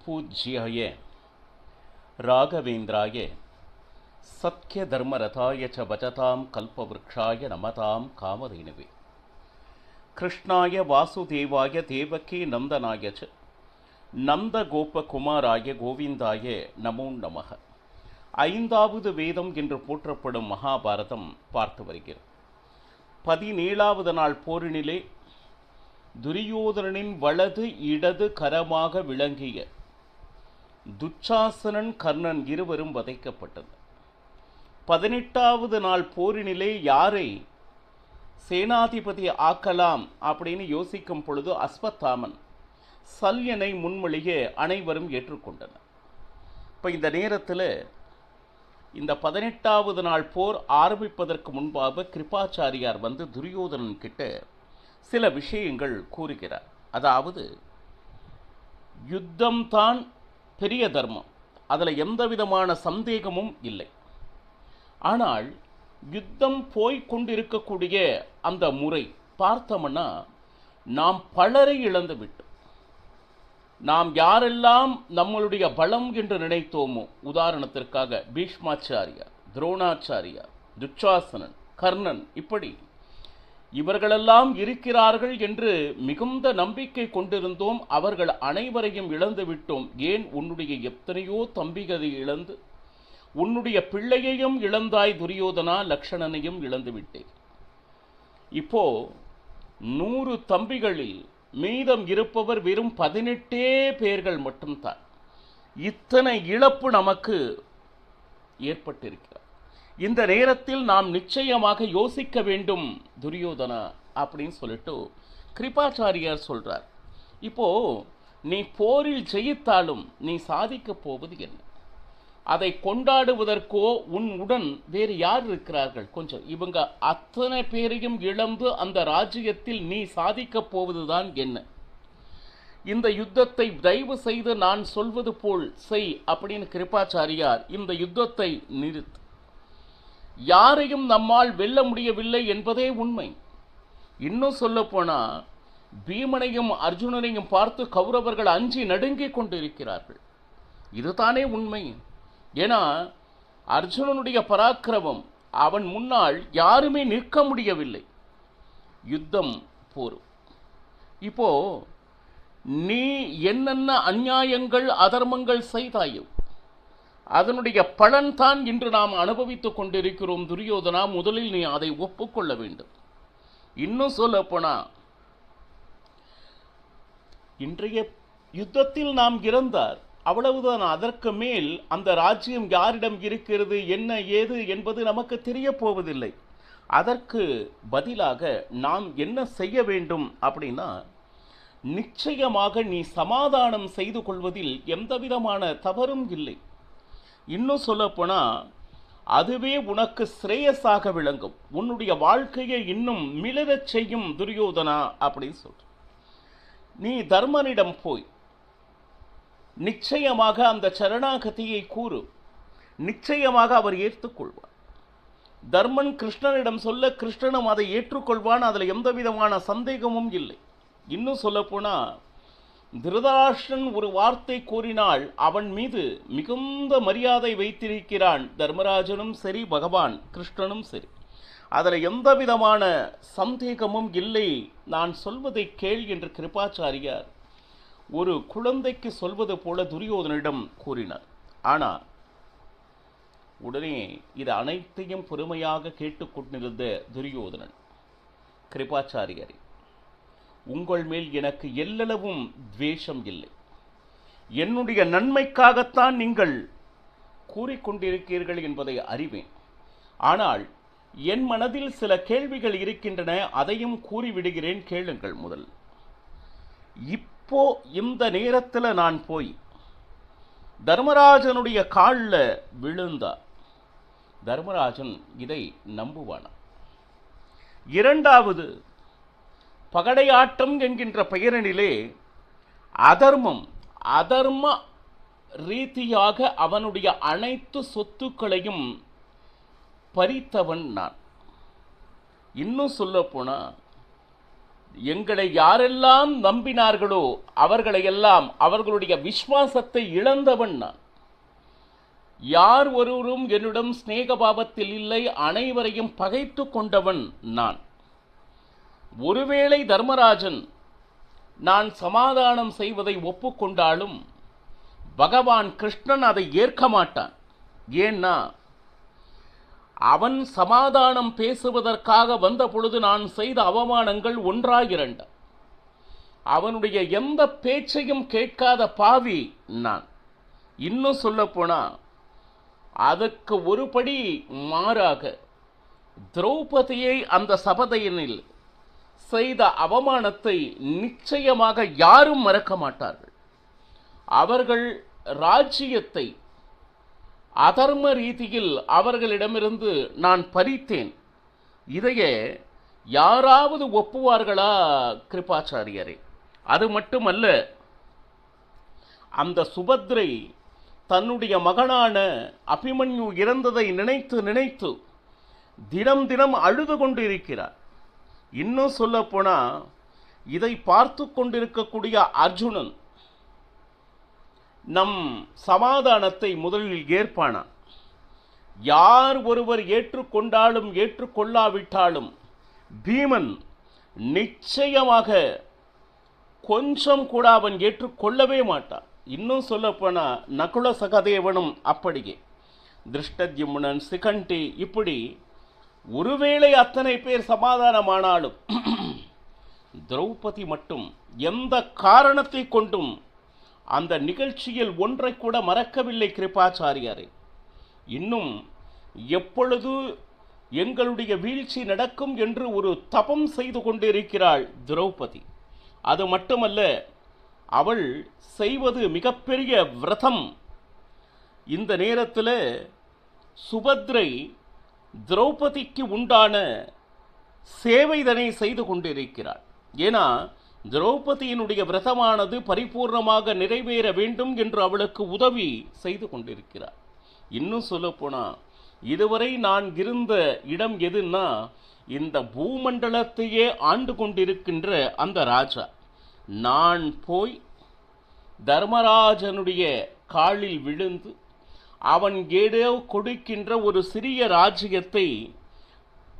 பூஜ்யாய ராகவேந்திராய சத்ய தர்மரதாய ச பஜதாம் கல்பவ்ருக்ஷாய நமதாம் காமதேனுவே. கிருஷ்ணாய வாசுதேவாய தேவகி நந்தனாய ச நந்தகோபகுமாராய கோவிந்தாய நமோ நமக. ஐந்தாவது வேதம் என்று போற்றப்படும் மகாபாரதம் பார்த்து வருகிறோம். 17வது நாள் போரினிலே துரியோதனனின் வலது இடது கரமாக விளங்கிய துச்சாசனன் கர்ணன் இருவரும் வதைக்கப்பட்டது. 18வது நாள் போரினிலே யாரை சேனாதிபதி ஆக்கலாம் அப்படின்னு யோசிக்கும் பொழுது அஸ்வத்தாமன் சல்யனை முன்மொழிய அனைவரும் ஏற்றுக்கொண்டனர். இப்போ இந்த நேரத்தில் இந்த 18வது நாள் போர் ஆரம்பிப்பதற்கு முன்பாக கிருபாச்சாரியார் வந்து துரியோதனன் கிட்ட சில விஷயங்கள் கூறுகிறார். அதாவது யுத்தம்தான் பெரிய தர்மம், அதில் எந்த விதமான சந்தேகமும் இல்லை. ஆனால் யுத்தம் போய்கொண்டிருக்கக்கூடிய அந்த முறை பார்த்தோம்னா நாம் பலரை இழந்து விட்டோம். நாம் யாரெல்லாம் நம்மளுடைய பலம் என்று நினைத்தோமோ, உதாரணத்திற்காக பீஷ்மாச்சாரியார், துரோணாச்சாரியார், துச்சாசனன், கர்ணன், இப்படி இவர்களெல்லாம் இருக்கிறார்கள் என்று மிகுந்த நம்பிக்கை கொண்டிருந்தோம். அவர்கள் அனைவரையும் இழந்து விட்டோம். ஏன், உன்னுடைய எத்தனையோ தம்பிகளை இழந்து உன்னுடைய பிள்ளையையும் இழந்தாய் துரியோதனா, லக்ஷணனையும் இழந்து விட்டேன். இப்போ 100 தம்பிகளில் மீதம் இருப்பவர் வெறும் 18 பேர்கள் மட்டும்தான். இத்தனை இழப்பு நமக்கு ஏற்பட்டிருக்கிறார். இந்த நேரத்தில் நாம் நிச்சயமாக யோசிக்க வேண்டும் துரியோதனா அப்படின்னு சொல்லிட்டு கிருபாச்சாரியார் சொல்றார். இப்போ நீ போரில் ஜெயித்தாலும் நீ சாதிக்க போவது என்ன? அதை கொண்டாடுவதற்கோ உன்னுடன் வேறு யார் இருக்கிறார்கள்? கொஞ்சம் இவங்க அத்தனை பேரையும் இழந்து அந்த ராஜ்யத்தில் நீ சாதிக்க போவதுதான் என்ன? இந்த யுத்தத்தை தயவு செய்து நான் சொல்வது போல் செய் அப்படின்னு கிருபாச்சாரியார் இந்த யுத்தத்தை நிறுத்து. யாரையும் நம்மால் வெல்ல முடியவில்லை என்பதே உண்மை. இன்னும் சொல்ல போனா பீமனையும் அர்ஜுனனையும் பார்த்து கௌரவர்கள் அஞ்சி நடுங்கிக் கொண்டிருக்கிறார்கள். இதுதானே உண்மை. ஏன்னா அர்ஜுனனுடைய பராக்கிரமம், அவன் முன்னால் யாருமே நிற்க முடியவில்லை. யுத்தம் போர். இப்போ நீ என்னென்ன அநியாயங்கள் அதர்மங்கள் செய்தாயோ அதனுடைய பலன் தான் இன்று நாம் அனுபவித்துக் கொண்டிருக்கிறோம் துரியோதனா. முதலில் நீ அதை ஒப்புக்கொள்ள வேண்டும். இன்னும் சொல்ல போனா இன்றைய யுத்தத்தில் நாம் இறந்தார், அவ்வளவுதான். அதற்கு மேல் அந்த ராஜ்யம் யாரிடம் இருக்கிறது, என்ன ஏது என்பது நமக்கு தெரிய போவதில்லை. அதற்கு பதிலாக நாம் என்ன செய்ய வேண்டும் அப்படின்னா, நிச்சயமாக நீ சமாதானம் செய்து கொள்வதில் எந்த விதமான தவறும் இல்லை. இன்னும் சொல்ல போனா அதுவே உனக்கு ஸ்ரேயஸாக விளங்கும், உன்னுடைய வாழ்க்கையை இன்னும் மிளரச் செய்யும் துரியோதனா அப்படின்னு சொல்ற. நீ தர்மனிடம் போய் நிச்சயமாக அந்த சரணாகதியை கூறு, நிச்சயமாக அவர் ஏற்றுக்கொள்வார். தர்மன் கிருஷ்ணனிடம் சொல்ல கிருஷ்ணனும் அதை ஏற்றுக்கொள்வான், அதில் எந்த விதமான சந்தேகமும் இல்லை. இன்னும் சொல்ல போனா திருதராஷ்டிரன் ஒரு வார்த்தை கூறினால் அவன் மீது மிகுந்த மரியாதை வைத்திருக்கிறான் தர்மராஜனும் சரி, பகவான் கிருஷ்ணனும் சரி. அதில் எந்த விதமான சந்தேகமும் இல்லை. நான் சொல்வதை கேள் என்று கிருபாச்சாரியார் ஒரு குழந்தைக்கு சொல்வது போல துரியோதனிடம் கூறினார். ஆனால் உடனே இது அனைத்தையும் பொறுமையாக கேட்டுக்கொண்டிருந்த துரியோதனன், கிருபாச்சாரியரே, உங்கள் மேல் எனக்கு எல்லளவும் துவேஷம் இல்லை. என்னுடைய நன்மைக்காகத்தான் நீங்கள் கூறிக்கொண்டிருக்கிறீர்கள் என்பதை அறிவேன். ஆனால் என் மனதில் சில கேள்விகள் இருக்கின்றன, அதையும் கூறிவிடுகிறேன், கேளுங்கள். முதல், இப்போ இந்த நேரத்தில் நான் போய் தர்மராஜனுடைய காலில் விழுந்தா தர்மராஜன் இதை நம்புவானா? இரண்டாவது, பகடையாட்டம் என்கின்ற பெயரினிலே அதர்ம ரீதியாக அவனுடைய அனைத்து சொத்துக்களையும் பறித்தவன் நான். இன்னும் சொல்ல போனா எங்களை யாரெல்லாம் நம்பினார்களோ அவர்களையெல்லாம் அவர்களுடைய விசுவாசத்தை இழந்தவன் நான். யார் ஒருவரும் என்னிடம் சிநேகபாவத்தில் இல்லை, அனைவரையும் பகைத்து கொண்டவன் நான். ஒருவேளை தர்மராஜன் நான் சமாதானம் செய்வதை ஒப்புக்கொண்டாலும் பகவான் கிருஷ்ணன் அதை ஏற்க மாட்டான். ஏன்னா அவன் சமாதானம் பேசுவதற்காக வந்த பொழுது நான் செய்த அவமானங்கள் ஒன்றா இரண்டா. அவனுடைய எந்த பேச்சையும் கேட்காத பாவி நான். இன்னும் சொல்ல போனா அதற்கு ஒருபடி மாறாக திரௌபதியை அந்த சபதையினில் செய்த அவமானத்தை நிச்சயமாக யாரும் மறக்க மாட்டார்கள். அவர்கள் ராஜ்யத்தை அதர்ம ரீதியில் அவர்களிடமிருந்து நான் பறித்தேன். இதையே யாராவது ஒப்புவார்களா கிருபாச்சாரியரே? அது மட்டுமல்ல, அந்த சுபத்ரை தன்னுடைய மகனான அபிமன்யு இறந்ததை நினைத்து நினைத்து தினம் தினம் அழுது கொண்டு இருக்கிறார். இன்னும் சொல்ல போனா இதை பார்த்து கொண்டிருக்கக்கூடிய அர்ஜுனன் நம் சமாதானத்தை முதலில் ஏற்பானா? யார் ஒருவர் ஏற்றுக்கொண்டாலும் ஏற்றுக்கொள்ளாவிட்டாலும் பீமன் நிச்சயமாக கொஞ்சம் கூட அவன் ஏற்றுக்கொள்ளவே மாட்டான். இன்னும் சொல்லப்போனா நகுல சகதேவனும் அப்படியே, திருஷ்டத்யும்னன், சிகண்டி, இப்படி ஒருவேளை அத்தனை பேர் சமாதானமானாலும் திரௌபதி மட்டும் எந்த காரணத்தை கொண்டும் அந்த நிகழ்ச்சியில் ஒன்றை கூட மறக்கவில்லை கிருபாச்சாரியாரே. இன்னும் எப்பொழுது எங்களுடைய வீழ்ச்சி நடக்கும் என்று ஒரு தபம் செய்து கொண்டிருக்கிறாள் திரௌபதி. அது மட்டுமல்ல, அவள் செய்வது மிகப்பெரிய விரதம். இந்த நேரத்தில் சுபத்ரை திரௌபதிக்கு உண்டான சேவைதனை செய்து கொண்டிருக்கிறாள். ஏன்னா திரௌபதியினுடைய விரதமானது பரிபூர்ணமாக நிறைவேற வேண்டும் என்று அவளுக்கு உதவி செய்து கொண்டிருக்கிறார். இன்னும் சொல்லப்போனா இதுவரை நான் இருந்த இடம் எதுன்னா இந்த பூமண்டலத்தையே ஆண்டு கொண்டிருக்கின்ற அந்த ராஜா. நான் போய் தர்மராஜனுடைய காலில் விழுந்து அவன் ஏதோ கொடுக்கின்ற ஒரு சிறிய ராஜ்யத்தை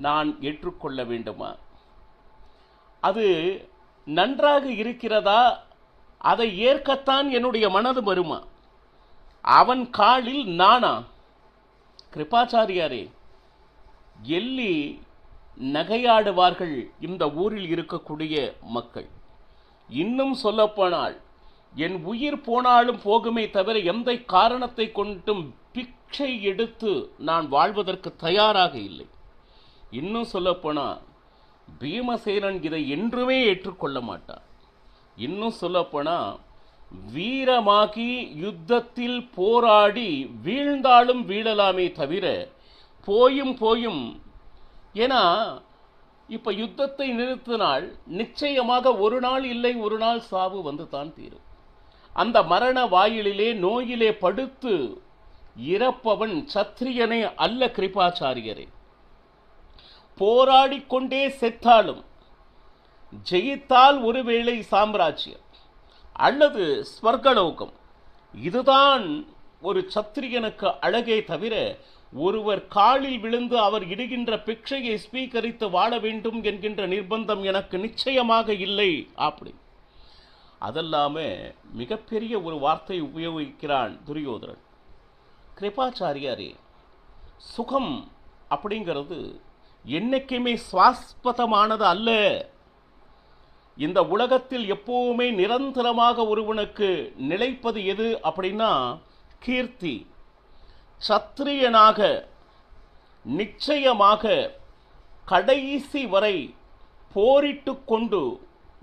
நான் ஏற்றுக்கொள்ள வேண்டுமா? அது நன்றாக இருக்கிறதா? அதை ஏற்கத்தான் என்னுடைய மனது வருமா? அவன் காலில் நானா? கிருபாச்சாரியாரே, எள்ளி நகையாடுவார்கள் இந்த ஊரில் இருக்கக்கூடிய மக்கள். இன்னும் சொல்லப்போனால் என் உயிர் போனாலும் போகுமே தவிர எந்த காரணத்தை கொண்டும் பிச்சை எடுத்து நான் வாழ்வதற்கு தயாராக இல்லை. இன்னும் சொல்லப்போனால் பீமசேனன் இதை என்றுமே ஏற்றுக்கொள்ள மாட்டார். இன்னும் சொல்லப்போனால் வீரமாகி யுத்தத்தில் போராடி வீழ்ந்தாலும் வீழலாமே தவிர போயும் ஏன்னா இப்போ யுத்தத்தை நிறுத்தினால் நிச்சயமாக ஒரு நாள் இல்லை ஒரு நாள் சாவு வந்து தான் தீரும். அந்த மரண வாயிலிலே நோயிலே படுத்து இறப்பவன் சத்திரியனே அல்ல கிருபாச்சாரியரே. போராடிக்கொண்டே செத்தாலும் ஜெயித்தால் ஒருவேளை சாம்ராஜ்யம் அல்லது ஸ்வர்கலோகம், இதுதான் ஒரு சத்திரியனுக்கு அழகே தவிர ஒருவர் காலில் விழுந்து அவர் இடுகின்ற பிக்ஷையை ஸ்வீகரித்து வாழ வேண்டும் என்கின்ற நிர்பந்தம் எனக்கு நிச்சயமாக இல்லை. அப்படி அதல்லாம மிகப்பெரிய ஒரு வார்த்தை உபயோகிக்கிறான் துரியோதனன். கிருபாச்சாரியாரே, சுகம் அப்படிங்கிறது என்னைக்குமே சுவாஸ்பதமானது அல்ல. இந்த உலகத்தில் எப்பவுமே நிரந்தரமாக ஒருவனுக்கு நிலைப்பது எது அப்படின்னா கீர்த்தி. சத்திரியனாக நிச்சயமாக கடைசி வரை போரிட்டு கொண்டு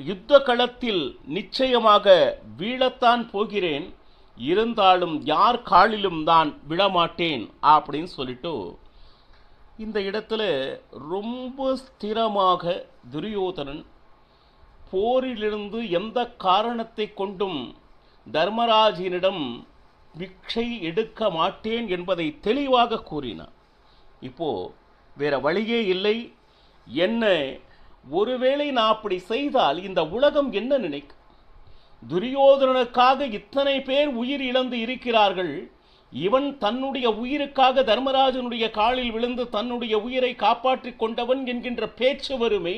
யுத்த களத்தில் நிச்சயமாக வீழத்தான் போகிறேன், இருந்தாலும் யார் காலிலும் தான் விழமாட்டேன் அப்படின்னு சொல்லிட்டு இந்த இடத்துல ரொம்ப ஸ்திரமாக துரியோதனன் போரிலிருந்து எந்த காரணத்தை கொண்டும் தர்மராஜனிடம் பிக்ஷை எடுக்க மாட்டேன் என்பதை தெளிவாக கூறினார். இப்போ வேற வழியே இல்லை, என்ன ஒருவேளை நான் அப்படி செய்தால் இந்த உலகம் என்ன நினைக்கும்? துரியோதனனுக்காக இத்தனை பேர் உயிர் இழந்து இருக்கிறார்கள். இவன் தன்னுடைய உயிருக்காக தர்மராஜனுடைய காலில் விழுந்து தன்னுடைய உயிரை காப்பாற்றிக் கொண்டவன் என்கின்ற பேச்சு வருமே.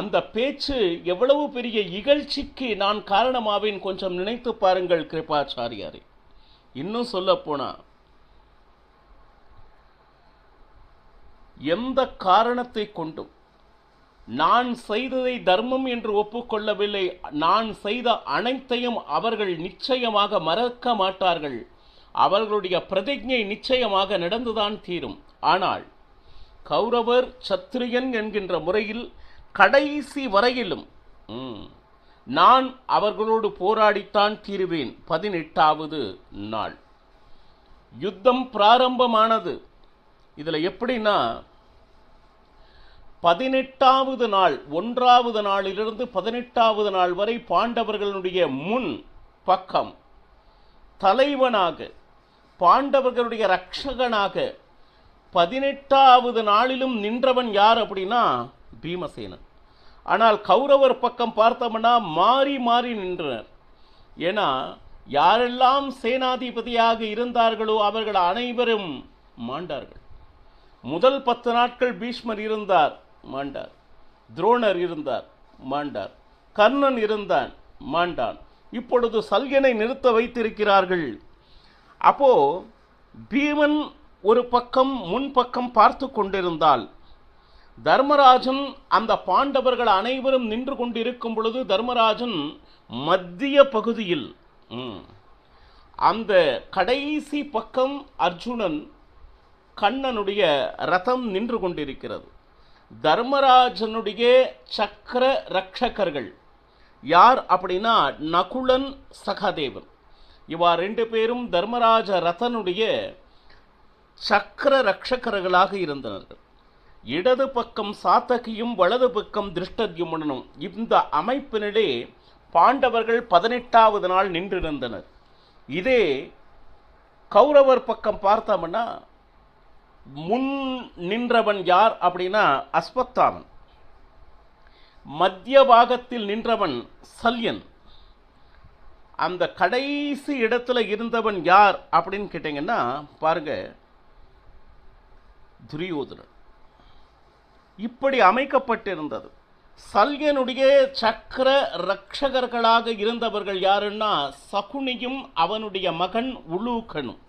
அந்த பேச்சு எவ்வளவு பெரிய இகழ்ச்சிக்கு நான் காரணமாவேன் கொஞ்சம் நினைத்து பாருங்கள் கிருபாச்சாரியாரே. இன்னும் சொல்ல போனா, எந்த காரணத்தை கொண்டும் நான் செய்ததை தர்மம் என்று ஒப்புக்கொள்ளவில்லை. நான் செய்த அனைத்தையும் அவர்கள் நிச்சயமாக மறக்க மாட்டார்கள். அவர்களுடைய பிரதிஜை நிச்சயமாக நடந்துதான் தீரும். ஆனால் கௌரவர் சத்திரியன் என்கின்ற முறையில் கடைசி வரையிலும் நான் அவர்களோடு போராடித்தான் தீருவேன். 18வது நாள் யுத்தம் பிராரம்பமானது. இதுல எப்படின்னா, 18வது நாள் 1வது நாளிலிருந்து 18வது நாள் வரை பாண்டவர்களுடைய முன் பக்கம் தலைவனாக, பாண்டவர்களுடைய ரட்சகனாக 18வது நாளிலும் நின்றவன் யார் அப்படின்னா பீமசேனன். ஆனால் கௌரவர் பக்கம் பார்த்தோம்னா மாறி மாறி நின்றனர். ஏன்னா யாரெல்லாம் சேனாதிபதியாக இருந்தார்களோ அவர்கள் அனைவரும் மாண்டார்கள். முதல் 10 நாட்கள் பீஷ்மர் இருந்தார், மாண்டார். துரோணர் இருந்தார், மாண்டார். கர்ணன் இருந்தான், மாண்டான். இப்பொழுது சல்யனை நிறுத்த வைத்திருக்கிறார்கள். அப்போ பீமன் ஒரு பக்கம் முன்பக்கம் பார்த்து கொண்டிருந்தால், தர்மராஜன் அந்த பாண்டவர்கள் அனைவரும் நின்று கொண்டிருக்கும் பொழுது தர்மராஜன் மத்திய பகுதியில், அந்த கடைசி பக்கம் அர்ஜுனன் கண்ணனுடைய ரதம் நின்று கொண்டிருக்கிறது. தர்மராஜனுடைய சக்கர ரட்சகர்கள் யார் அப்படின்னா நகுலன், சகதேவன். இவா 2 பேரும் தர்மராஜ ரதனுடைய சக்கர ரட்சகர்களாக இருந்தனர். இடது பக்கம் சாத்தகியும் வலது பக்கம் திருஷ்டத்யும்னனும். இந்த அமைப்பினிலே பாண்டவர்கள் 18வது நாள் நின்றிருந்தனர். இதே கௌரவர் பக்கம் பார்த்தோம்னா முன் நின்றவன் யார் அப்படின்னா அஸ்வத்தாமன். மத்திய பாகத்தில் நின்றவன் சல்யன். அந்த கடைசி இடத்துல இருந்தவன் யார் அப்படின்னு கேட்டீங்கன்னா பாருங்க, துரியோதனன். இப்படி அமைக்கப்பட்டிருந்தது. சல்யனுடைய சக்கர ரட்சகர்களாக இருந்தவர்கள் யாருன்னா சகுனியும் அவனுடைய மகன் உலூகனும்.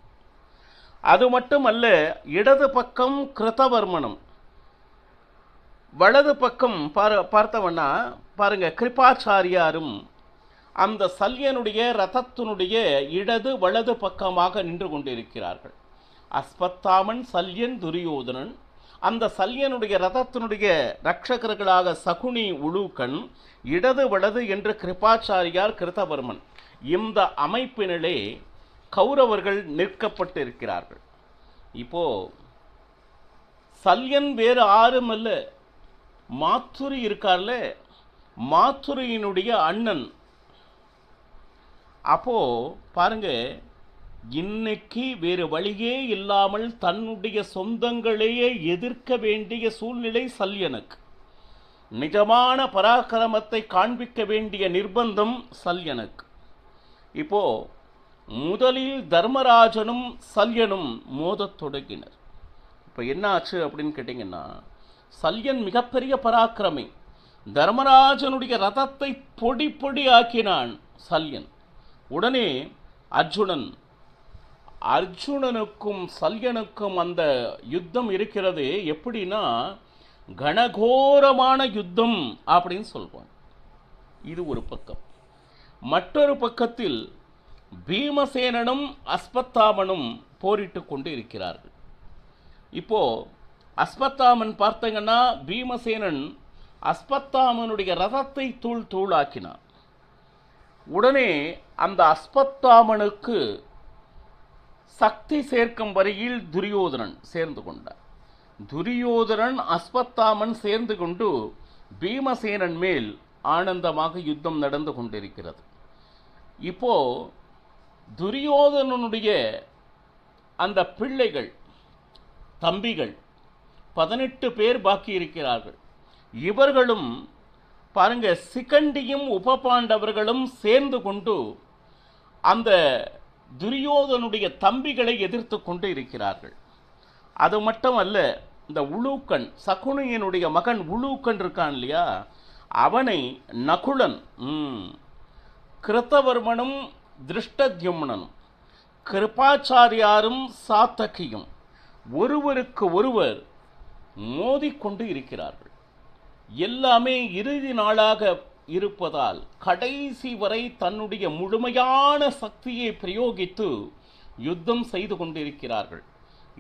அது மட்டுமல்ல, இடது பக்கம் கிருதவர்மனும், வலது பக்கம் பார்த்தவன்னா பாருங்க கிருபாச்சாரியாரும் அந்த சல்யனுடைய ரதத்தினுடைய இடது வலது பக்கமாக நின்று கொண்டிருக்கிறார்கள். அஸ்வத்தாமன், சல்யன், துரியோதனன். அந்த சல்யனுடைய ரதத்தினுடைய ரட்சகர்களாக சகுனி, உலூகன், இடது வலது என்று கிருபாச்சாரியார், கிருதவர்மன். இந்த அமைப்பினிலே கௌரவர்கள் நிற்கப்பட்டிருக்கிறார்கள். இப்போ சல்யன் வேறு ஆரும் அல்ல, மாத்துரி இருக்கார்ல, மாத்துரியினுடைய அண்ணன். அப்போ பாருங்க, இன்னைக்கு வேறு வழியே இல்லாமல் தன்னுடைய சொந்தங்களையே எதிர்க்க வேண்டிய சூழ்நிலை சல்யனுக்கு. நிஜமான பராக்கிரமத்தை காண்பிக்க வேண்டிய நிர்பந்தம் சல்யனுக்கு. இப்போ முதலில் தர்மராஜனும் சல்யனும் மோதத் தொடங்கினர். இப்போ என்ன ஆச்சு அப்படின்னு கேட்டிங்கன்னா, சல்யன் மிகப்பெரிய பராக்கிரமி. தர்மராஜனுடைய ரதத்தை பொடி பொடி ஆக்கினான் சல்யன். உடனே அர்ஜுனனுக்கும் சல்யனுக்கும் அந்த யுத்தம் இருக்கிறது. எப்படின்னா கணகோரமான யுத்தம் அப்படின்னு சொல்வாங்க. இது ஒரு பக்கம். மற்றொரு பக்கத்தில் பீமசேனனும் அஸ்வத்தாமனும் போரிட்டு கொண்டு இருக்கிறார்கள். இப்போ அஸ்வத்தாமன் பார்த்தீங்கன்னா, பீமசேனன் அஸ்வத்தாமனுடைய ரதத்தை தூள் தூளாக்கினான். உடனே அந்த அஸ்வத்தாமனுக்கு சக்தி சேர்க்கும் வரையில் துரியோதனன் சேர்ந்து கொண்டார். துரியோதனன் அஸ்வத்தாமன் சேர்ந்து கொண்டு பீமசேனன் மேல் ஆனந்தமாக யுத்தம் நடந்து கொண்டிருக்கிறது. இப்போ துரியோதனனுடைய அந்த பிள்ளைகள், தம்பிகள் 18 பேர் பாக்கி இருக்கிறார்கள். இவர்களும் பாருங்க, சிகண்டியும் உபபாண்டவர்களும் சேர்ந்து கொண்டு அந்த துரியோதனுடைய தம்பிகளை எதிர்த்து கொண்டு இருக்கிறார்கள். அது மட்டுமல்ல, இந்த உலூக்கன், சகுனியனுடைய மகன் உலூக்கன் இருக்கான் இல்லையா, அவனை நகுலன், கிருத்தவர்மனும் திருஷ்டத்யும்னனும் கிருபாச்சாரியாரும் சாத்தகியும் ஒருவருக்கு ஒருவர் மோதிக்கொண்டு இருக்கிறார்கள். எல்லாமே இறுதி நாளாக இருப்பதால் கடைசி வரை தன்னுடைய முழுமையான சக்தியை பிரயோகித்து யுத்தம் செய்து கொண்டிருக்கிறார்கள்.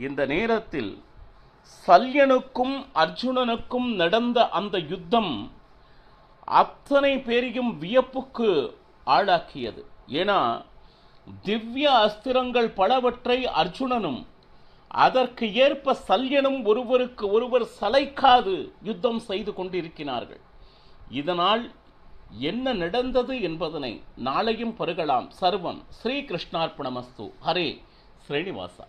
இந்த நேரத்தில் சல்யனுக்கும் அர்ஜுனனுக்கும் நடந்த அந்த யுத்தம் அத்தனை பேரையும் வியப்புக்கு ஆளாக்கியது. ஏன்னா திவ்ய அஸ்திரங்கள் பலவற்றை அர்ஜுனனும் அதற்கு ஏற்ப சல்யனும் ஒருவருக்கு ஒருவர் சளைக்காது யுத்தம் செய்து கொண்டிருக்கிறார்கள். இதனால் என்ன நடந்தது என்பதனை நாளையும் பருகலாம். சர்வம் ஸ்ரீ கிருஷ்ணார்ப்பணமஸ்து. ஹரே ஸ்ரீனிவாசா.